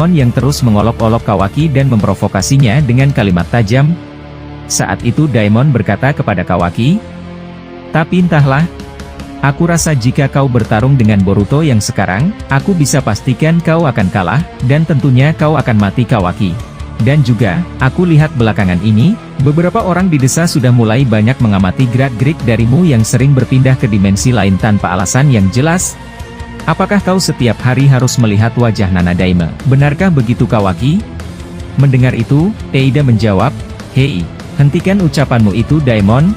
yang terus mengolok-olok Kawaki dan memprovokasinya dengan kalimat tajam. Saat itu Daimon berkata kepada Kawaki, "Tapi entahlah, aku rasa jika kau bertarung dengan Boruto yang sekarang, aku bisa pastikan kau akan kalah, dan tentunya kau akan mati Kawaki. Dan juga, aku lihat belakangan ini, beberapa orang di desa sudah mulai banyak mengamati gerak-gerik darimu yang sering berpindah ke dimensi lain tanpa alasan yang jelas. Apakah kau setiap hari harus melihat wajah Nana Daime? Benarkah begitu Kawaki?" Mendengar itu, Eida menjawab, "Hei, hentikan ucapanmu itu Daimon.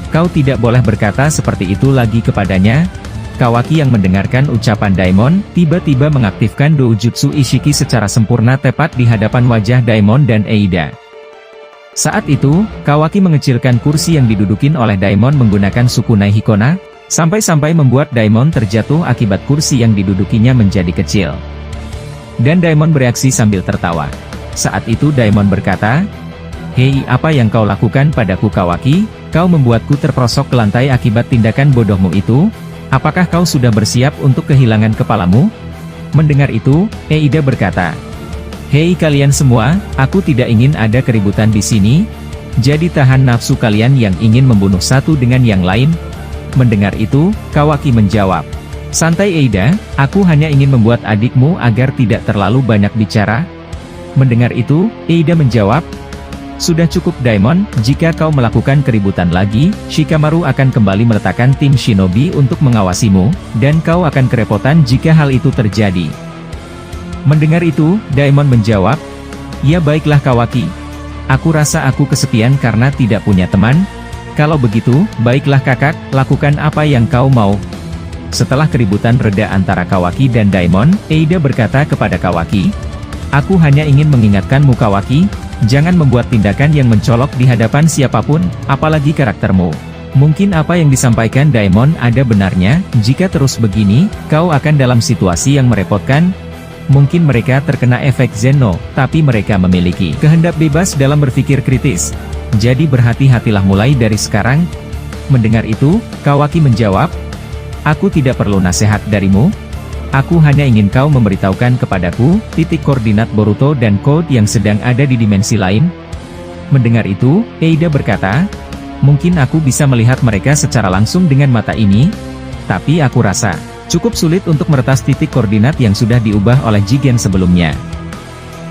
Kau tidak boleh berkata seperti itu lagi kepadanya." Kawaki yang mendengarkan ucapan Daimon, tiba-tiba mengaktifkan Doujutsu Ishiki secara sempurna tepat di hadapan wajah Daimon dan Eida. Saat itu, Kawaki mengecilkan kursi yang didudukin oleh Daimon menggunakan Sukunai Hikona, sampai-sampai membuat Daimon terjatuh akibat kursi yang didudukinya menjadi kecil. Dan Daimon bereaksi sambil tertawa. Saat itu Daimon berkata, "Hei, apa yang kau lakukan padaku Kawaki? Kau membuatku terperosok ke lantai akibat tindakan bodohmu itu. Apakah kau sudah bersiap untuk kehilangan kepalamu?" Mendengar itu, Eida berkata, "Hei kalian semua, aku tidak ingin ada keributan di sini. Jadi tahan nafsu kalian yang ingin membunuh satu dengan yang lain." Mendengar itu, Kawaki menjawab, "Santai Eida, aku hanya ingin membuat adikmu agar tidak terlalu banyak bicara." Mendengar itu, Eida menjawab, "Sudah cukup Daimon, jika kau melakukan keributan lagi, Shikamaru akan kembali meletakkan tim shinobi untuk mengawasimu, dan kau akan kerepotan jika hal itu terjadi." Mendengar itu, Daimon menjawab, "Ya baiklah Kawaki. Aku rasa aku kesepian karena tidak punya teman. Kalau begitu, baiklah kakak, lakukan apa yang kau mau." Setelah keributan reda antara Kawaki dan Daimon, Eida berkata kepada Kawaki, "Aku hanya ingin mengingatkanmu Kawaki, jangan membuat tindakan yang mencolok di hadapan siapapun, apalagi karaktermu. Mungkin apa yang disampaikan Daimon ada benarnya, jika terus begini, kau akan dalam situasi yang merepotkan. Mungkin mereka terkena efek Zeno, tapi mereka memiliki kehendak bebas dalam berpikir kritis. Jadi berhati-hatilah mulai dari sekarang." Mendengar itu, Kawaki menjawab, "Aku tidak perlu nasihat darimu. Aku hanya ingin kau memberitahukan kepadaku titik koordinat Boruto dan Code yang sedang ada di dimensi lain." Mendengar itu, Eida berkata, "Mungkin aku bisa melihat mereka secara langsung dengan mata ini, tapi aku rasa cukup sulit untuk meretas titik koordinat yang sudah diubah oleh Jigen sebelumnya.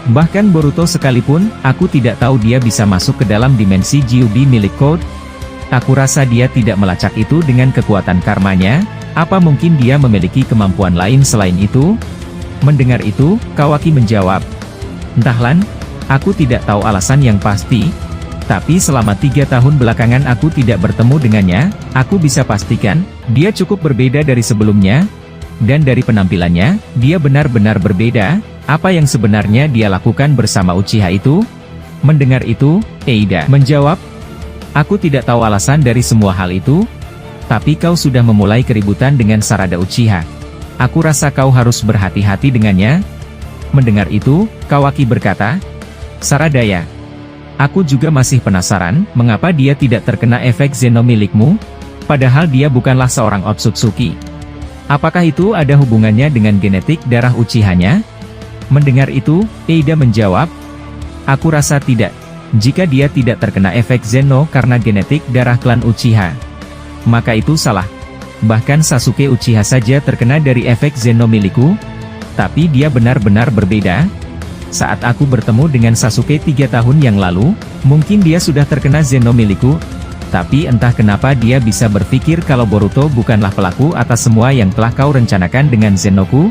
Bahkan Boruto sekalipun, aku tidak tahu dia bisa masuk ke dalam dimensi Gyubi milik Code. Aku rasa dia tidak melacak itu dengan kekuatan karmanya. Apa mungkin dia memiliki kemampuan lain selain itu?" Mendengar itu, Kawaki menjawab, "Entahlah, aku tidak tahu alasan yang pasti. Tapi selama 3 tahun belakangan aku tidak bertemu dengannya, aku bisa pastikan, dia cukup berbeda dari sebelumnya. Dan dari penampilannya, dia benar-benar berbeda. Apa yang sebenarnya dia lakukan bersama Uchiha itu?" Mendengar itu, Eida menjawab, "Aku tidak tahu alasan dari semua hal itu. Tapi kau sudah memulai keributan dengan Sarada Uchiha. Aku rasa kau harus berhati-hati dengannya." Mendengar itu, Kawaki berkata, "Sarada ya? Aku juga masih penasaran, mengapa dia tidak terkena efek Zeno milikmu? Padahal dia bukanlah seorang Otsutsuki. Apakah itu ada hubungannya dengan genetik darah Uchiha-nya?" Mendengar itu, Eida menjawab, "Aku rasa tidak. Jika dia tidak terkena efek Zeno karena genetik darah klan Uchiha, maka itu salah. Bahkan Sasuke Uchiha saja terkena dari efek Zeno milikku. Tapi dia benar-benar berbeda. Saat aku bertemu dengan Sasuke 3 tahun yang lalu, mungkin dia sudah terkena Zeno milikku. Tapi entah kenapa dia bisa berpikir kalau Boruto bukanlah pelaku atas semua yang telah kau rencanakan dengan Zenoku.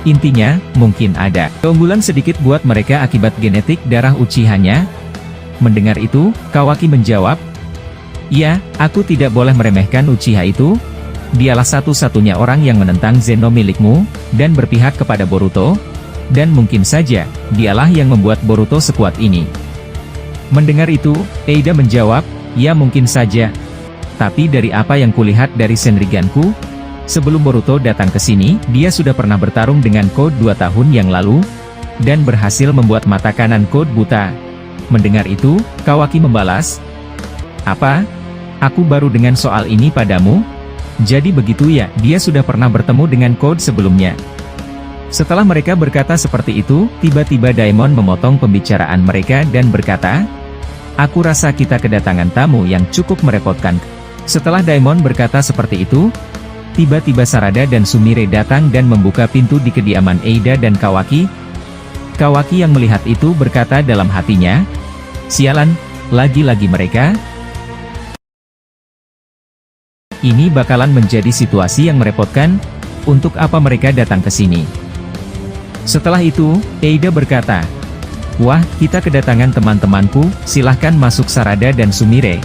Intinya, mungkin ada keunggulan sedikit buat mereka akibat genetik darah Uchiha-nya." Mendengar itu, Kawaki menjawab, "Ya, aku tidak boleh meremehkan Uchiha itu. Dialah satu-satunya orang yang menentang Zeno milikmu, dan berpihak kepada Boruto. Dan mungkin saja, dialah yang membuat Boruto sekuat ini." Mendengar itu, Eida menjawab, "Ya mungkin saja. Tapi dari apa yang kulihat dari Senriganku, sebelum Boruto datang ke sini, dia sudah pernah bertarung dengan Code 2 tahun yang lalu, dan berhasil membuat mata kanan Code buta." Mendengar itu, Kawaki membalas, "Apa? Aku baru dengan soal ini padamu? Jadi begitu ya, dia sudah pernah bertemu dengan Code sebelumnya?" Setelah mereka berkata seperti itu, tiba-tiba Daemon memotong pembicaraan mereka dan berkata, "Aku rasa kita kedatangan tamu yang cukup merepotkan." Setelah Daemon berkata seperti itu, tiba-tiba Sarada dan Sumire datang dan membuka pintu di kediaman Eida dan Kawaki. Kawaki yang melihat itu berkata dalam hatinya, "Sialan, lagi-lagi mereka. Ini bakalan menjadi situasi yang merepotkan, untuk apa mereka datang ke sini?" Setelah itu, Eida berkata, "Wah, kita kedatangan teman-temanku, silahkan masuk." Sarada dan Sumire.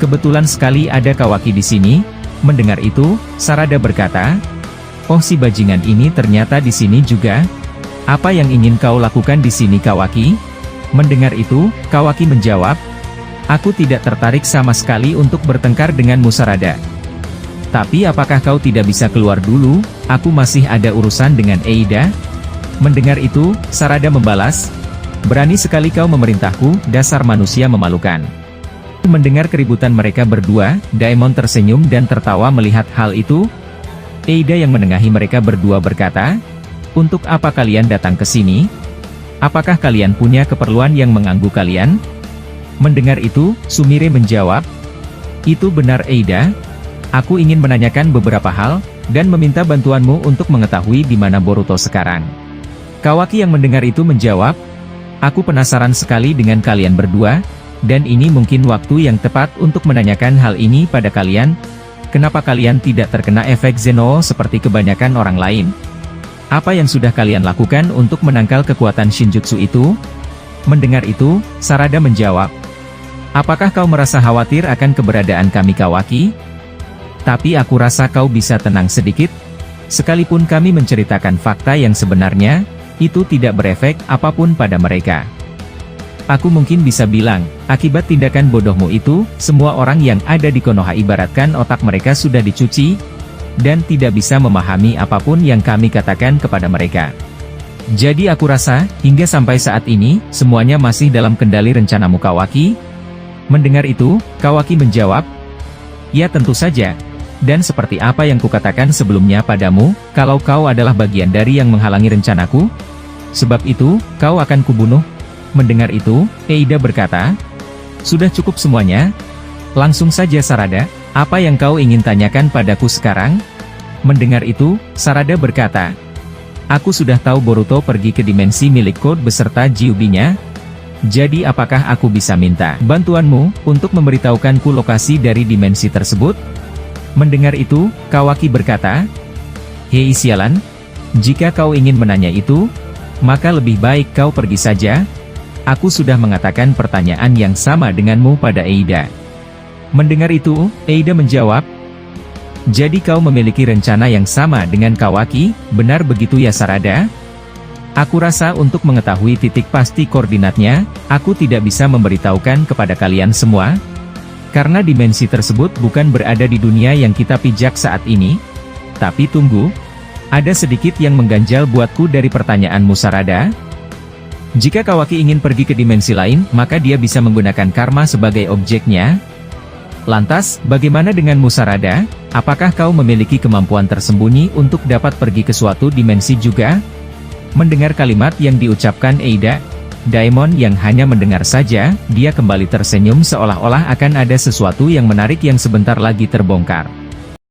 "Kebetulan sekali ada Kawaki di sini." Mendengar itu, Sarada berkata, "Oh, si bajingan ini ternyata di sini juga. Apa yang ingin kau lakukan di sini, Kawaki?" Mendengar itu, Kawaki menjawab, "Aku tidak tertarik sama sekali untuk bertengkar denganmu, Sarada. Tapi apakah kau tidak bisa keluar dulu, aku masih ada urusan dengan Eida?" Mendengar itu, Sarada membalas, "Berani sekali kau memerintahku, dasar manusia memalukan." Mendengar keributan mereka berdua, Daemon tersenyum dan tertawa melihat hal itu. Eida yang menengahi mereka berdua berkata, "Untuk apa kalian datang ke sini? Apakah kalian punya keperluan yang mengganggu kalian?" Mendengar itu, Sumire menjawab, "Itu benar Eida. Aku ingin menanyakan beberapa hal, dan meminta bantuanmu untuk mengetahui di mana Boruto sekarang." Kawaki yang mendengar itu menjawab, "Aku penasaran sekali dengan kalian berdua, dan ini mungkin waktu yang tepat untuk menanyakan hal ini pada kalian. Kenapa kalian tidak terkena efek Zenoo seperti kebanyakan orang lain? Apa yang sudah kalian lakukan untuk menangkal kekuatan Shinjutsu itu?" Mendengar itu, Sarada menjawab, "Apakah kau merasa khawatir akan keberadaan kami, Kawaki? Tapi aku rasa kau bisa tenang sedikit. Sekalipun kami menceritakan fakta yang sebenarnya, itu tidak berefek apapun pada mereka. Aku mungkin bisa bilang, akibat tindakan bodohmu itu, semua orang yang ada di Konoha ibaratkan otak mereka sudah dicuci, dan tidak bisa memahami apapun yang kami katakan kepada mereka. Jadi aku rasa, hingga sampai saat ini, semuanya masih dalam kendali rencanamu, Kawaki." Mendengar itu, Kawaki menjawab, "Ya tentu saja. Dan seperti apa yang kukatakan sebelumnya padamu, kalau kau adalah bagian dari yang menghalangi rencanaku, sebab itu, kau akan kubunuh." Mendengar itu, Eida berkata, "Sudah cukup semuanya. Langsung saja, Sarada, apa yang kau ingin tanyakan padaku sekarang?" Mendengar itu, Sarada berkata, "Aku sudah tahu Boruto pergi ke dimensi milik Code beserta Gyuubi-nya. Jadi apakah aku bisa minta bantuanmu untuk memberitahukanku lokasi dari dimensi tersebut?" Mendengar itu, Kawaki berkata, "Hei sialan, jika kau ingin menanya itu, maka lebih baik kau pergi saja. Aku sudah mengatakan pertanyaan yang sama denganmu pada Eida." Mendengar itu, Eida menjawab, "Jadi kau memiliki rencana yang sama dengan Kawaki, benar begitu ya, Sarada? Aku rasa untuk mengetahui titik pasti koordinatnya, aku tidak bisa memberitahukan kepada kalian semua. Karena dimensi tersebut bukan berada di dunia yang kita pijak saat ini. Tapi tunggu, ada sedikit yang mengganjal buatku dari pertanyaanmu, Sarada. Jika Kawaki ingin pergi ke dimensi lain, maka dia bisa menggunakan karma sebagai objeknya. Lantas, bagaimana denganmu, Sarada? Apakah kau memiliki kemampuan tersembunyi untuk dapat pergi ke suatu dimensi juga?" Mendengar kalimat yang diucapkan Eida, Daemon yang hanya mendengar saja, dia kembali tersenyum seolah-olah akan ada sesuatu yang menarik yang sebentar lagi terbongkar.